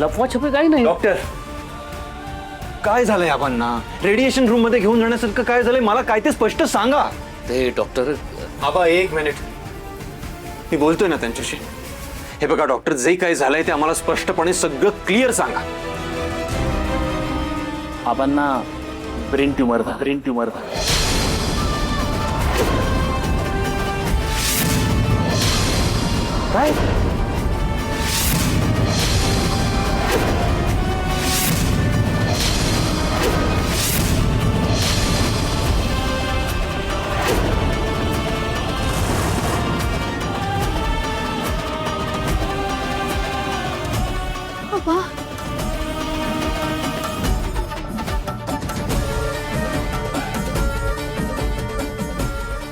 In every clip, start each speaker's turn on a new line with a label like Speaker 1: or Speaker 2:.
Speaker 1: लफवाछपी काही नाही.
Speaker 2: डॉक्टर काय झालंय आबांना? रेडिएशन रूम मध्ये घेऊन जाण्यासारखं काय झालंय मला काय ते स्पष्ट सांगा.
Speaker 1: ते डॉक्टर
Speaker 2: आबा एक मिनिट, मी बोलतोय ना त्यांच्याशी. हे बघा डॉक्टर, जे काही झालंय ते आम्हाला स्पष्टपणे सगळं क्लिअर सांगा.
Speaker 1: आबांना ब्रेन ट्यूमर था. काय?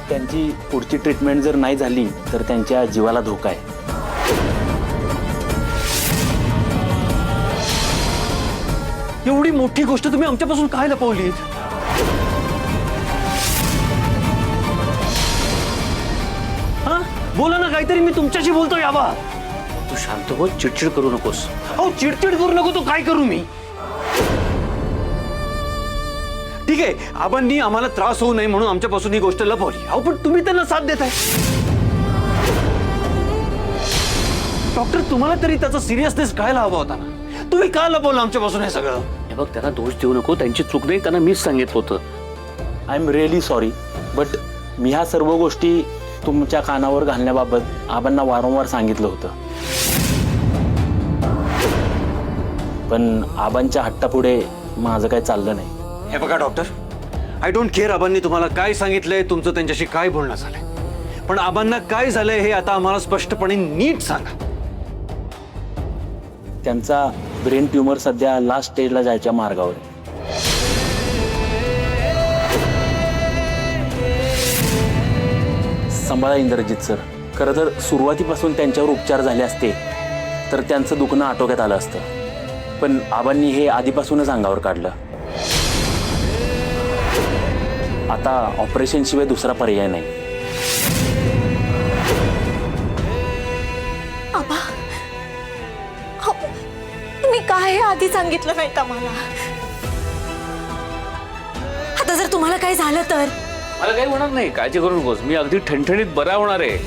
Speaker 1: त्यांची पुढची ट्रीटमेंट जर नाही झाली तर त्यांच्या जीवाला धोका आहे.
Speaker 2: एवढी मोठी गोष्ट तुम्ही आमच्यापासून काय लपवलीत? हा बोला ना काहीतरी, मी तुमच्याशी बोलतोय. आबा
Speaker 1: तू शांत हो, चिडचिड करू नकोस.
Speaker 2: अहो चिडचिड करू नको, तो काय करू मी? ठीक आहे, आबांनी आम्हाला त्रास होऊ नये म्हणून आमच्यापासून ही गोष्ट लपवली. अहो पण तुम्ही त्यांना साथ देताय. डॉक्टर तुम्हाला तरी त्याचा सिरियसनेस कळायला हवा होता ना. तुम्ही का लपवलं आमच्यापासून हे सगळं?
Speaker 1: हे बघ, त्यांना दोष देऊ नको, त्यांची चूक नाही, त्यांना मीच सांगितलं होतं. I am really sorry, but मी ह्या सर्व गोष्टी तुमच्या कानावर घालण्याबाबत आबांना वारंवार सांगितलं होतं. पण आबांच्या हट्टापुढे माझं काही चाललं नाही.
Speaker 2: हे बघा डॉक्टर, आय डोंट केअर आबांनी तुम्हाला काय सांगितलंय, तुमचं त्यांच्याशी काय बोलणं झालंय. पण आबांना काय झालंय हे आता आम्हाला स्पष्टपणे नीट सांगा.
Speaker 1: त्यांचा ब्रेन ट्यूमर सध्या लास्ट स्टेजला जायच्या मार्गावर आहे. सांभाळा इंद्रजित सर. खरं तर सुरुवातीपासून त्यांच्यावर उपचार झाले असते तर त्यांचं दुखणं आटोक्यात आलं असतं. पण आबांनी हे आधीपासूनच अंगावर काढलं. आता ऑपरेशन शिवाय दुसरा पर्याय नाही.
Speaker 3: आबा, हो, तुम्ही काय हे आधी सांगितलं नाही आम्हाला? आता जर तुम्हाला काय झालं तर?
Speaker 1: मला काही होणार नाही, काळजी करू नकोस. मी अगदी ठणठणीत बरा होणार आहे.